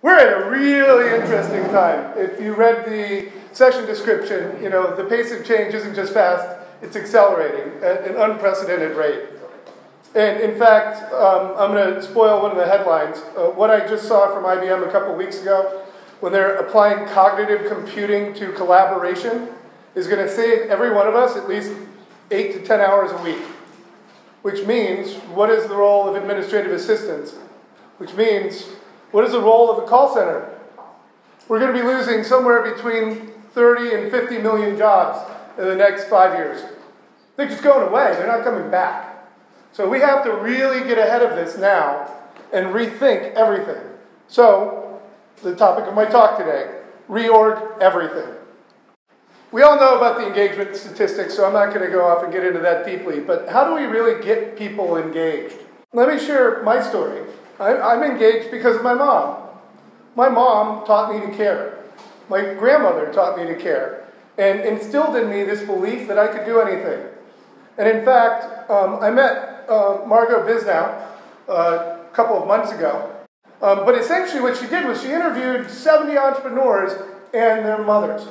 We're at a really interesting time. If you read the session description, the pace of change isn't just fast, it's accelerating at an unprecedented rate. And in fact, I'm going to spoil one of the headlines. What I just saw from IBM a couple weeks ago, when they're applying cognitive computing to collaboration, is going to save every one of us at least 8 to 10 hours a week. Which means, what is the role of administrative assistants? Which means, what is the role of a call center? We're going to be losing somewhere between 30 and 50 million jobs in the next 5 years. They're just going away. They're not coming back. So we have to really get ahead of this now and rethink everything. So, the topic of my talk today, reorg everything. We all know about the engagement statistics, so I'm not going to go off and get into that deeply, but how do we really get people engaged? Let me share my story. I'm engaged because of my mom. My mom taught me to care. My grandmother taught me to care and instilled in me this belief that I could do anything. And in fact, I met Margot Bisnow a couple of months ago. But essentially what she did was she interviewed 70 entrepreneurs and their mothers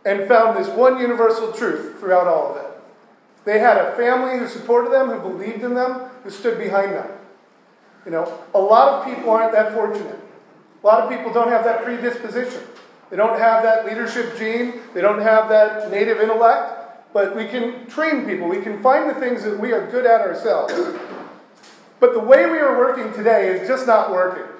and found this one universal truth throughout all of it. They had a family who supported them, who believed in them, who stood behind them. A lot of people aren't that fortunate. A lot of people don't have that predisposition. They don't have that leadership gene. They don't have that native intellect. But we can train people. We can find the things that we are good at ourselves. But the way we are working today is just not working.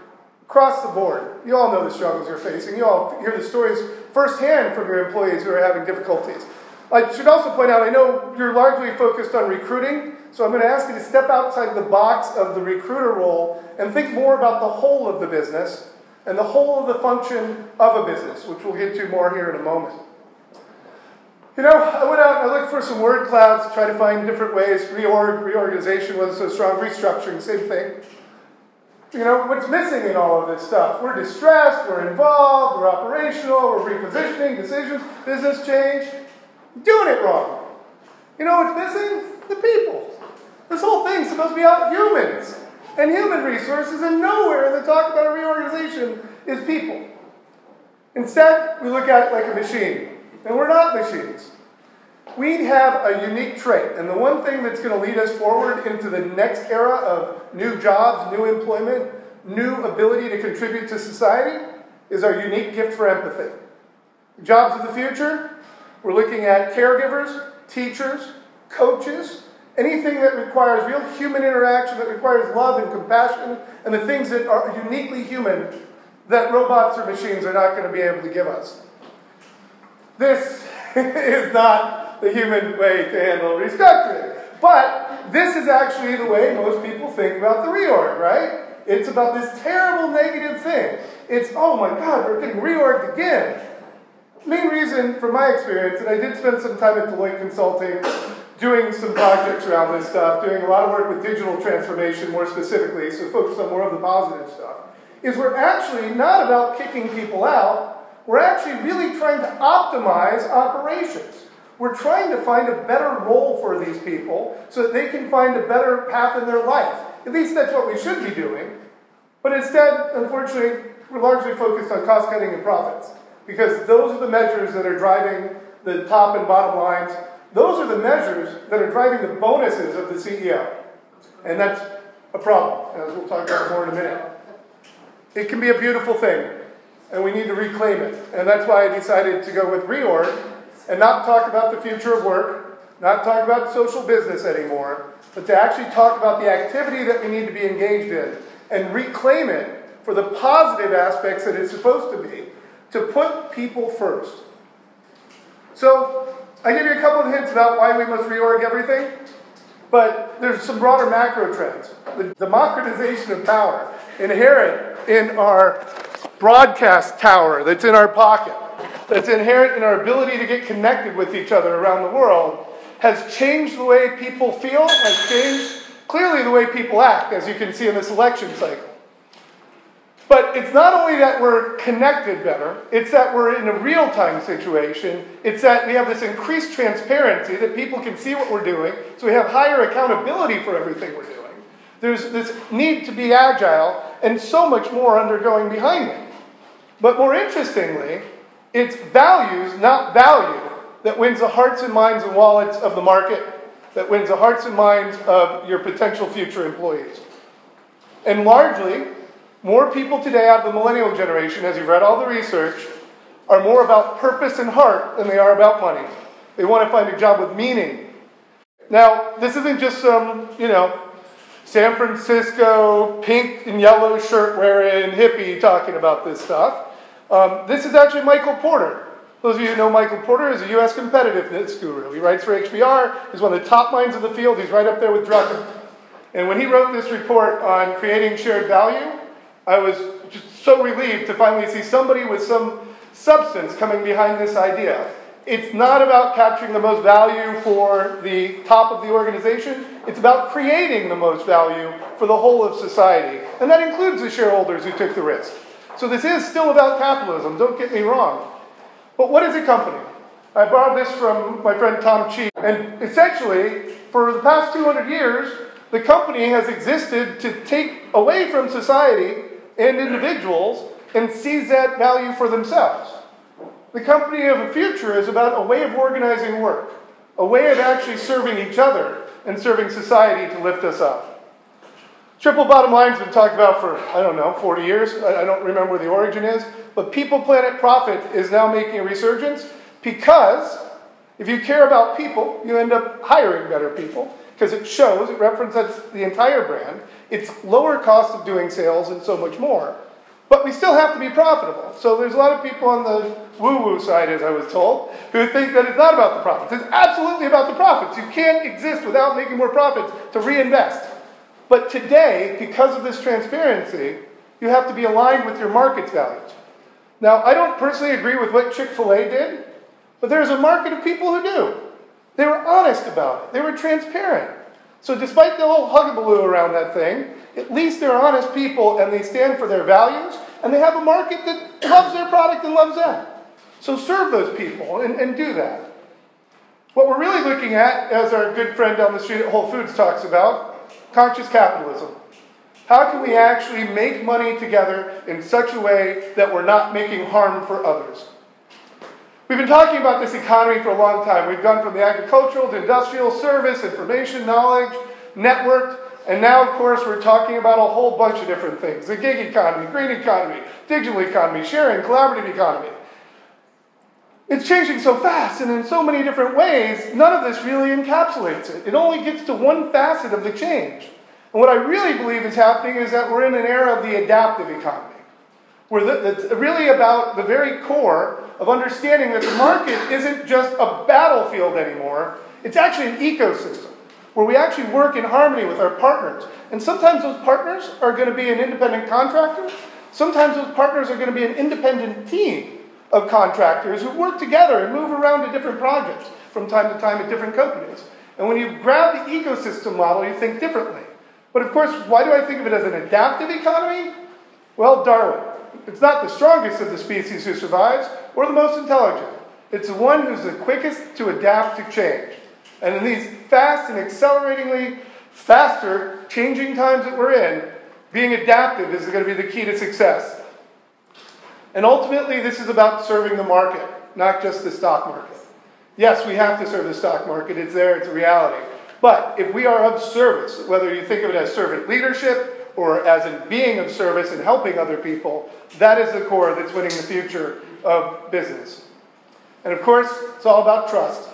Across the board. You all know the struggles you're facing. You all hear the stories firsthand from your employees who are having difficulties. I should also point out, I know you're largely focused on recruiting, so I'm going to ask you to step outside the box of the recruiter role and think more about the whole of the business and the whole of the function of a business, which we'll get to more here in a moment. I went out and I looked for some word clouds to try to find different ways. Reorganization wasn't so strong. Restructuring, same thing. What's missing in all of this stuff? We're distressed, we're involved, we're operational, we're repositioning, decisions, business change. Doing it wrong. What's missing? The people. This whole thing's supposed to be about humans and human resources, and nowhere in the talk about a reorganization is people. Instead, we look at it like a machine, and we're not machines. We have a unique trait, and the one thing that's going to lead us forward into the next era of new jobs, new employment, new ability to contribute to society is our unique gift for empathy. Jobs of the future, we're looking at caregivers, teachers, coaches, anything that requires real human interaction, that requires love and compassion, and the things that are uniquely human that robots or machines are not going to be able to give us. This is not the human way to handle restructuring. But this is actually the way most people think about the reorg, right? It's about this terrible negative thing. It's, oh my God, we're getting reorged again. Main reason, from my experience, and I did spend some time at Deloitte Consulting doing some projects around this stuff, doing a lot of work with digital transformation more specifically, so focus on more of the positive stuff, is we're actually not about kicking people out, we're actually really trying to optimize operations. We're trying to find a better role for these people so that they can find a better path in their life. At least that's what we should be doing. But instead, unfortunately, we're largely focused on cost cutting and profits. Because those are the measures that are driving the top and bottom lines. Those are the measures that are driving the bonuses of the CEO. And that's a problem, as we'll talk about more in a minute. It can be a beautiful thing, and we need to reclaim it. And that's why I decided to go with reorg and not talk about the future of work, not talk about social business anymore, but to actually talk about the activity that we need to be engaged in and reclaim it for the positive aspects that it's supposed to be, to put people first. So, I give you a couple of hints about why we must reorg everything, but there's some broader macro trends. The democratization of power, inherent in our broadcast tower that's in our pocket, that's inherent in our ability to get connected with each other around the world, has changed the way people feel, has changed clearly the way people act, as you can see in this election cycle. But it's not only that we're connected better, it's that we're in a real-time situation, it's that we have this increased transparency that people can see what we're doing, so we have higher accountability for everything we're doing. There's this need to be agile, and so much more undergoing behind it. But more interestingly, it's values, not value, that wins the hearts and minds and wallets of the market, that wins the hearts and minds of your potential future employees. And largely, more people today out of the millennial generation, as you've read all the research, are more about purpose and heart than they are about money. They want to find a job with meaning. Now, this isn't just some, San Francisco pink and yellow shirt wearing hippie talking about this stuff. This is actually Michael Porter. Those of you who know Michael Porter is a U.S. competitiveness guru. He writes for HBR. He's one of the top minds of the field. He's right up there with Drucker. And when he wrote this report on creating shared value, I was just so relieved to finally see somebody with some substance coming behind this idea. It's not about capturing the most value for the top of the organization. It's about creating the most value for the whole of society. And that includes the shareholders who took the risk. So this is still about capitalism, don't get me wrong. But what is a company? I borrowed this from my friend Tom Chi. And essentially, for the past 200 years, the company has existed to take away from society and individuals and seize that value for themselves. The company of the future is about a way of organizing work, a way of actually serving each other and serving society to lift us up. Triple bottom line's been talked about for, 40 years. I don't remember where the origin is. But people, planet, profit is now making a resurgence because if you care about people, you end up hiring better people because it shows, it represents the entire brand. It's lower cost of doing sales and so much more. But we still have to be profitable. So there's a lot of people on the woo-woo side, as I was told, who think that it's not about the profits. It's absolutely about the profits. You can't exist without making more profits to reinvest. But today, because of this transparency, you have to be aligned with your market's values. Now, I don't personally agree with what Chick-fil-A did, but there's a market of people who do. They were honest about it. They were transparent. So despite the whole hugabaloo around that thing, at least they're honest people and they stand for their values and they have a market that loves their product and loves them. So serve those people and do that. What we're really looking at, as our good friend down the street at Whole Foods talks about, conscious capitalism. How can we actually make money together in such a way that we're not making harm for others? We've been talking about this economy for a long time. We've gone from the agricultural to industrial, service, information, knowledge, networked, and now, of course, we're talking about a whole bunch of different things. The gig economy, green economy, digital economy, sharing, collaborative economy. It's changing so fast and in so many different ways, none of this really encapsulates it. It only gets to one facet of the change. And what I really believe is happening is that we're in an era of the adaptive economy. It's really about the very core of understanding that the market isn't just a battlefield anymore. It's actually an ecosystem where we actually work in harmony with our partners. And sometimes those partners are going to be an independent contractor. Sometimes those partners are going to be an independent team of contractors who work together and move around to different projects from time to time at different companies. And when you grab the ecosystem model, you think differently. But of course, why do I think of it as an adaptive economy? Well, Darwin. It's not the strongest of the species who survives or the most intelligent. It's the one who's the quickest to adapt to change. And in these fast and acceleratingly faster changing times that we're in, being adaptive is going to be the key to success. And ultimately, this is about serving the market, not just the stock market. Yes, we have to serve the stock market. It's there. It's a reality. But if we are of service, whether you think of it as servant leadership or as in being of service and helping other people, that is the core that's winning the future of business. And of course, it's all about trust.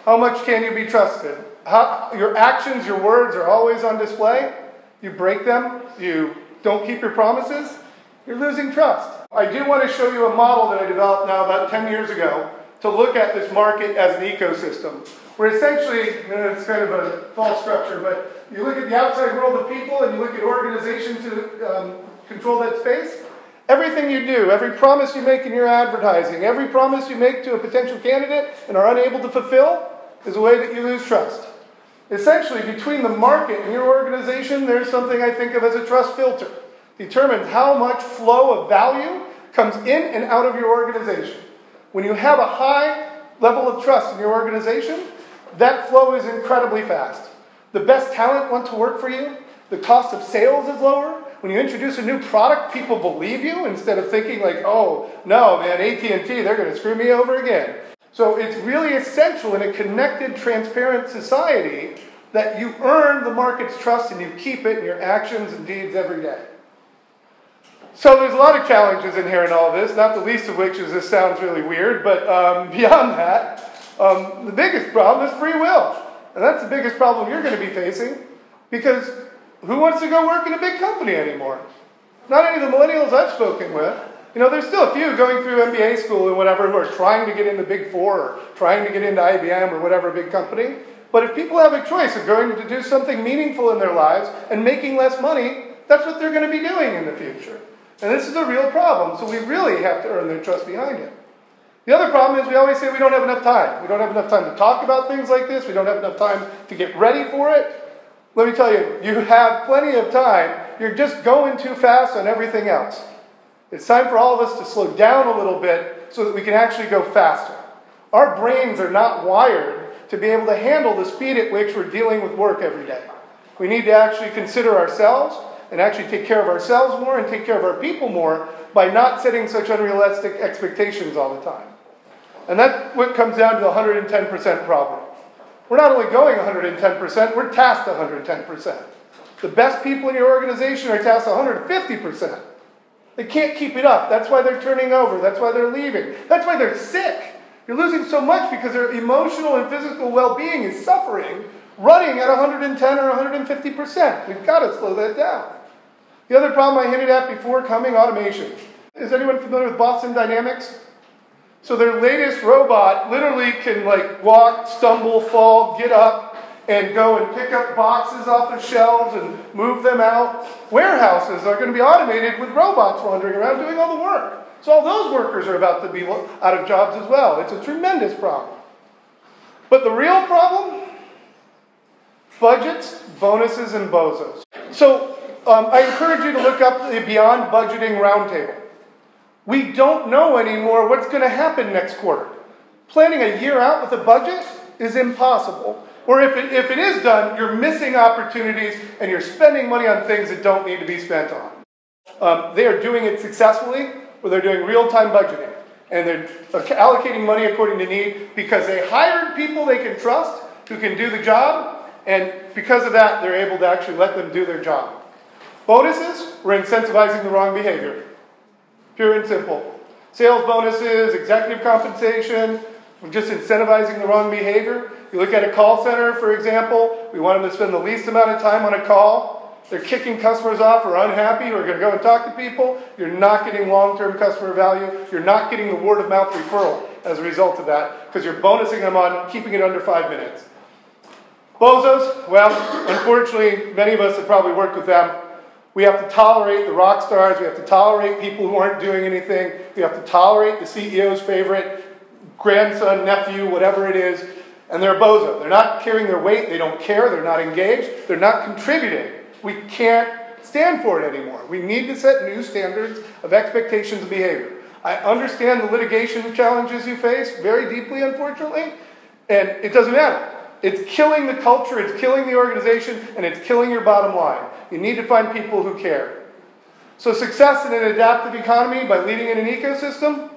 How much can you be trusted? Your actions, your words are always on display. You break them, you don't keep your promises, you're losing trust. I do want to show you a model that I developed now about 10 years ago to look at this market as an ecosystem. Where essentially, it's kind of a false structure, but you look at the outside world of people and you look at organization to control that space. Everything you do, every promise you make in your advertising, every promise you make to a potential candidate and are unable to fulfill is a way that you lose trust. Essentially, between the market and your organization, there's something I think of as a trust filter. It determines how much flow of value comes in and out of your organization. When you have a high level of trust in your organization, that flow is incredibly fast. The best talent want to work for you. The cost of sales is lower. When you introduce a new product, people believe you instead of thinking like, oh, no, man, AT&T, they're going to screw me over again. So it's really essential in a connected, transparent society that you earn the market's trust and you keep it in your actions and deeds every day. So there's a lot of challenges inherent in all of this, not the least of which is this sounds really weird, but beyond that, the biggest problem is free will. And that's the biggest problem you're going to be facing, because who wants to go work in a big company anymore? Not any of the millennials I've spoken with. You know, there's still a few going through MBA school and whatever who are trying to get into Big Four or trying to get into IBM or whatever big company. But if people have a choice of going to do something meaningful in their lives and making less money, that's what they're going to be doing in the future. And this is a real problem, so we really have to earn their trust behind it. The other problem is we always say we don't have enough time. We don't have enough time to talk about things like this. We don't have enough time to get ready for it. Let me tell you, you have plenty of time. You're just going too fast on everything else. It's time for all of us to slow down a little bit so that we can actually go faster. Our brains are not wired to be able to handle the speed at which we're dealing with work every day. We need to actually consider ourselves and actually take care of ourselves more and take care of our people more by not setting such unrealistic expectations all the time. And that's what comes down to the 110% problem. We're not only going 110%, we're tasked 110%. The best people in your organization are tasked 150%. They can't keep it up. That's why they're turning over. That's why they're leaving. That's why they're sick. You're losing so much because their emotional and physical well-being is suffering, running at 110 or 150%. We've got to slow that down. The other problem I hinted at before, coming automation. Is anyone familiar with Boston Dynamics? So their latest robot literally can like walk, stumble, fall, get up, and go and pick up boxes off the shelves and move them out. Warehouses are going to be automated with robots wandering around doing all the work. So all those workers are about to be out of jobs as well. It's a tremendous problem. But the real problem? Budgets, bonuses, and bozos. So I encourage you to look up the Beyond Budgeting Roundtable. We don't know anymore what's going to happen next quarter. Planning a year out with a budget is impossible. Or if it is done, you're missing opportunities and you're spending money on things that don't need to be spent on. They are doing it successfully, where they're doing real-time budgeting. And they're allocating money according to need because they hired people they can trust who can do the job. And because of that, they're able to actually let them do their job. Bonuses, we're incentivizing the wrong behavior. Pure and simple. Sales bonuses, executive compensation, we're just incentivizing the wrong behavior. You look at a call center, for example, we want them to spend the least amount of time on a call. They're kicking customers off or unhappy or going to go and talk to people. You're not getting long-term customer value. You're not getting the word-of-mouth referral as a result of that because you're bonusing them on keeping it under 5 minutes. Bozos, well, unfortunately, many of us have probably worked with them. We have to tolerate the rock stars. We have to tolerate people who aren't doing anything. We have to tolerate the CEO's favorite grandson, nephew, whatever it is. And they're a bozo. They're not carrying their weight. They don't care. They're not engaged. They're not contributing. We can't stand for it anymore. We need to set new standards of expectations and behavior. I understand the litigation challenges you face very deeply, unfortunately, and it doesn't matter. It's killing the culture, it's killing the organization, and it's killing your bottom line. You need to find people who care. So success in an adaptive economy by leading in an ecosystem,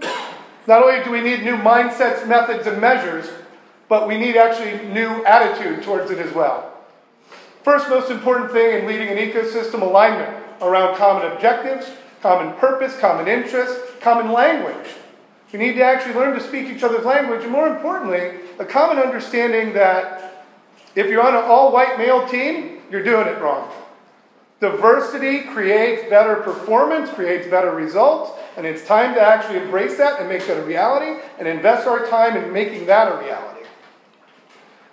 not only do we need new mindsets, methods, and measures, but we need actually new attitude towards it as well. First most important thing in leading an ecosystem, alignment around common objectives, common purpose, common interests, common language. We need to actually learn to speak each other's language, and more importantly, a common understanding that if you're on an all-white male team, you're doing it wrong. Diversity creates better performance, creates better results, and it's time to actually embrace that and make that a reality and invest our time in making that a reality.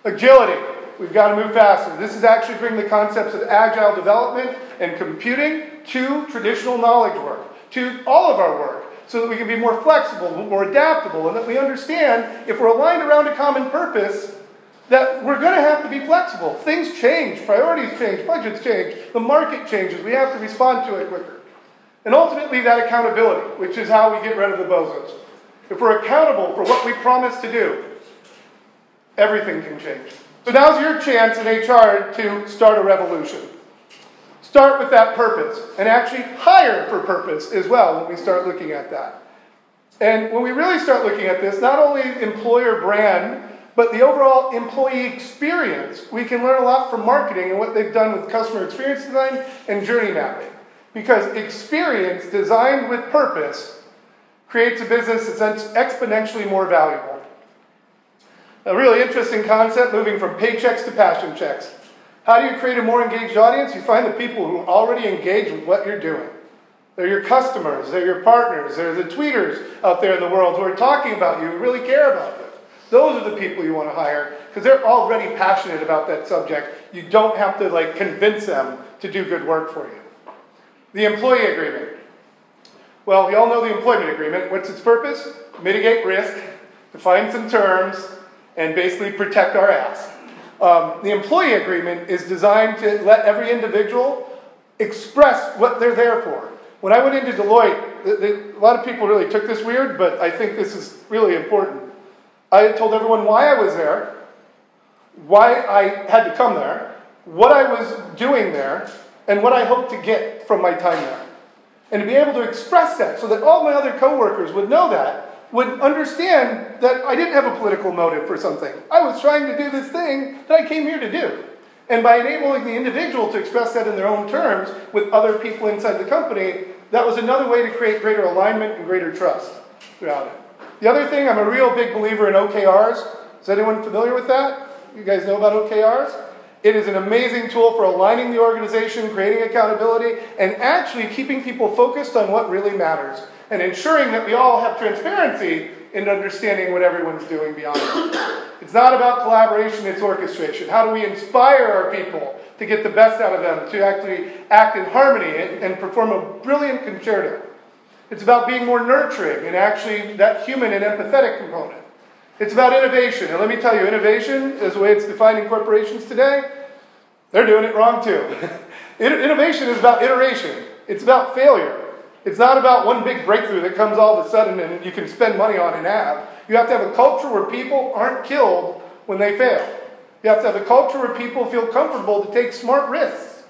Agility. We've got to move faster. This is actually bringing the concepts of agile development and computing to traditional knowledge work, to all of our work, so that we can be more flexible, more adaptable, and that we understand if we're aligned around a common purpose, that we're going to have to be flexible. Things change, priorities change, budgets change, the market changes. We have to respond to it quicker. And ultimately, that accountability, which is how we get rid of the bozos. If we're accountable for what we promise to do, everything can change. So now's your chance in HR to start a revolution. start with that purpose and actually hire for purpose as well when we start looking at that. And when we really start looking at this, not only employer brand, but the overall employee experience, we can learn a lot from marketing and what they've done with customer experience design and journey mapping. Because experience designed with purpose creates a business that's exponentially more valuable. A really interesting concept, moving from paychecks to passion checks. How do you create a more engaged audience? You find the people who already engage with what you're doing. They're your customers, they're your partners, they're the tweeters out there in the world who are talking about you, who really care about this. Those are the people you want to hire because they're already passionate about that subject. You don't have to convince them to do good work for you. The employee agreement. Well, we all know the employment agreement. What's its purpose? Mitigate risk, define some terms, and basically protect our ass. The employee agreement is designed to let every individual express what they're there for. When I went into Deloitte, a lot of people really took this weird, but I think this is really important. I told everyone why I was there, why I had to come there, what I was doing there, and what I hoped to get from my time there. And to be able to express that so that all my other coworkers would know that, would understand that I didn't have a political motive for something. I was trying to do this thing that I came here to do. And by enabling the individual to express that in their own terms with other people inside the company, that was another way to create greater alignment and greater trust throughout it. The other thing, I'm a real big believer in OKRs. Is anyone familiar with that? You guys know about OKRs? It is an amazing tool for aligning the organization, creating accountability, and actually keeping people focused on what really matters, and ensuring that we all have transparency in understanding what everyone's doing beyond it. It's not about collaboration, it's orchestration. How do we inspire our people to get the best out of them, to actually act in harmony and perform a brilliant concerto? It's about being more nurturing and actually that human and empathetic component. It's about innovation. And let me tell you, innovation, as the way it's defined in corporations today, they're doing it wrong too. Innovation is about iteration. It's about failure. It's not about one big breakthrough that comes all of a sudden and you can spend money on and have. You have to have a culture where people aren't killed when they fail. You have to have a culture where people feel comfortable to take smart risks,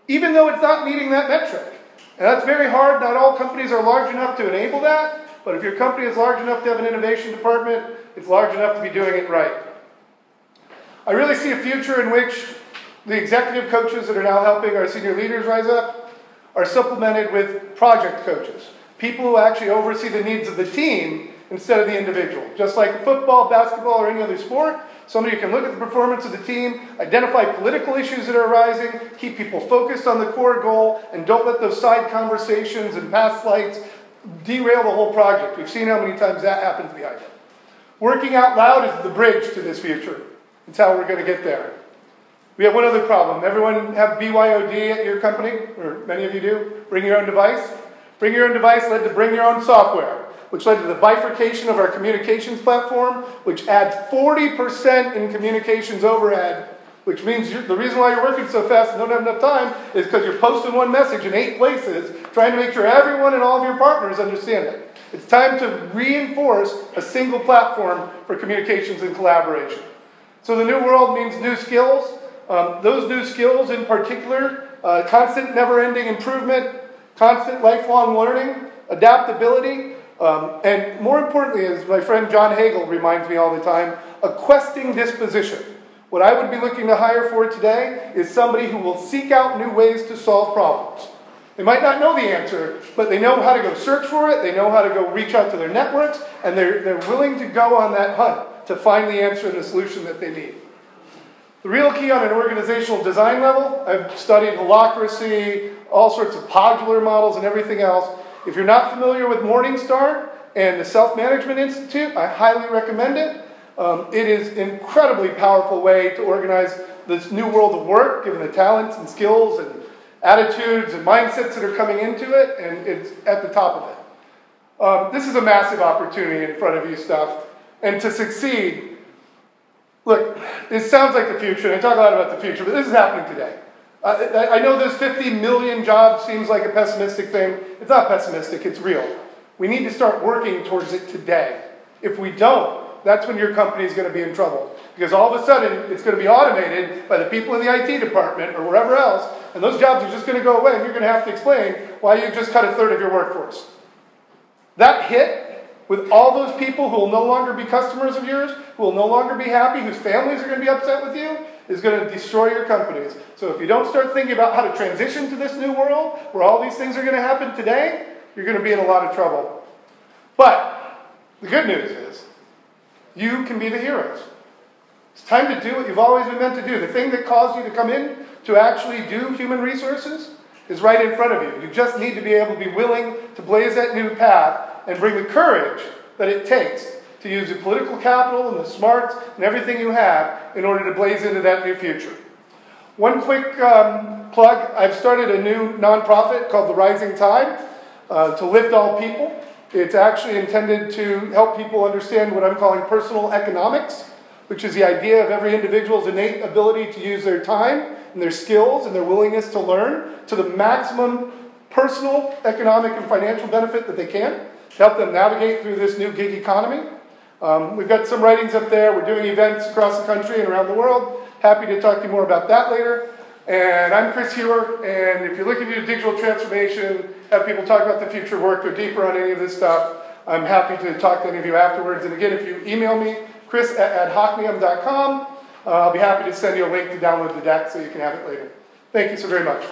even though it's not meeting that metric. And that's very hard. Not all companies are large enough to enable that. But if your company is large enough to have an innovation department, it's large enough to be doing it right. I really see a future in which the executive coaches that are now helping our senior leaders rise up are supplemented with project coaches, people who actually oversee the needs of the team instead of the individual. Just like football, basketball, or any other sport, somebody who can look at the performance of the team, identify political issues that are arising, keep people focused on the core goal, and don't let those side conversations and past slights derail the whole project. We've seen how many times that happens behind it. Working out loud is the bridge to this future. It's how we're going to get there. We have one other problem. Everyone have BYOD at your company? Or many of you do? Bring your own device? Bring your own device led to bring your own software, which led to the bifurcation of our communications platform, which adds 40% in communications overhead, which means the reason why you're working so fast and don't have enough time is because you're posting one message in 8 places, trying to make sure everyone and all of your partners understand it. It's time to reinforce a single platform for communications and collaboration. So the new world means new skills. Those new skills in particular, constant never-ending improvement, constant lifelong learning, adaptability, and more importantly, as my friend John Hagel reminds me all the time, a questing disposition. What I would be looking to hire for today is somebody who will seek out new ways to solve problems. They might not know the answer, but they know how to go search for it, they know how to go reach out to their networks, and they're willing to go on that hunt to find the answer and the solution that they need. The real key on an organizational design level, I've studied holacracy, all sorts of podular models and everything else. If you're not familiar with Morningstar and the Self-Management Institute, I highly recommend it. It is an incredibly powerful way to organize this new world of work, given the talents and skills and attitudes and mindsets that are coming into it, and it's at the top of it. This is a massive opportunity in front of you stuff, and to succeed, look, this sounds like the future, and I talk a lot about the future, but this is happening today. I know those 50 million jobs seems like a pessimistic thing. It's not pessimistic, it's real. We need to start working towards it today. If we don't, that's when your company is going to be in trouble. Because all of a sudden, it's going to be automated by the people in the IT department or wherever else, and those jobs are just going to go away, and you're going to have to explain why you just cut a third of your workforce. That hit with all those people who will no longer be customers of yours, who will no longer be happy, whose families are going to be upset with you, is going to destroy your companies. So if you don't start thinking about how to transition to this new world, where all these things are going to happen today, you're going to be in a lot of trouble. But the good news is, you can be the heroes. It's time to do what you've always been meant to do. The thing that caused you to come in to actually do human resources is right in front of you. You just need to be able to be willing to blaze that new path and bring the courage that it takes to use the political capital and the smarts and everything you have in order to blaze into that new future. One quick plug. I've started a new nonprofit called The Rising Tide to lift all people. It's actually intended to help people understand what I'm calling personal economics, which is the idea of every individual's innate ability to use their time and their skills and their willingness to learn to the maximum personal, economic, and financial benefit that they can to help them navigate through this new gig economy. We've got some writings up there. We're doing events across the country and around the world. Happy to talk to you more about that later. And I'm Chris Heuer, and if you're looking to do digital transformation, have people talk about the future of work or deeper on any of this stuff, I'm happy to talk to any of you afterwards. And again, if you email me, chris@hockneyum.com, I'll be happy to send you a link to download the deck so you can have it later. Thank you so very much.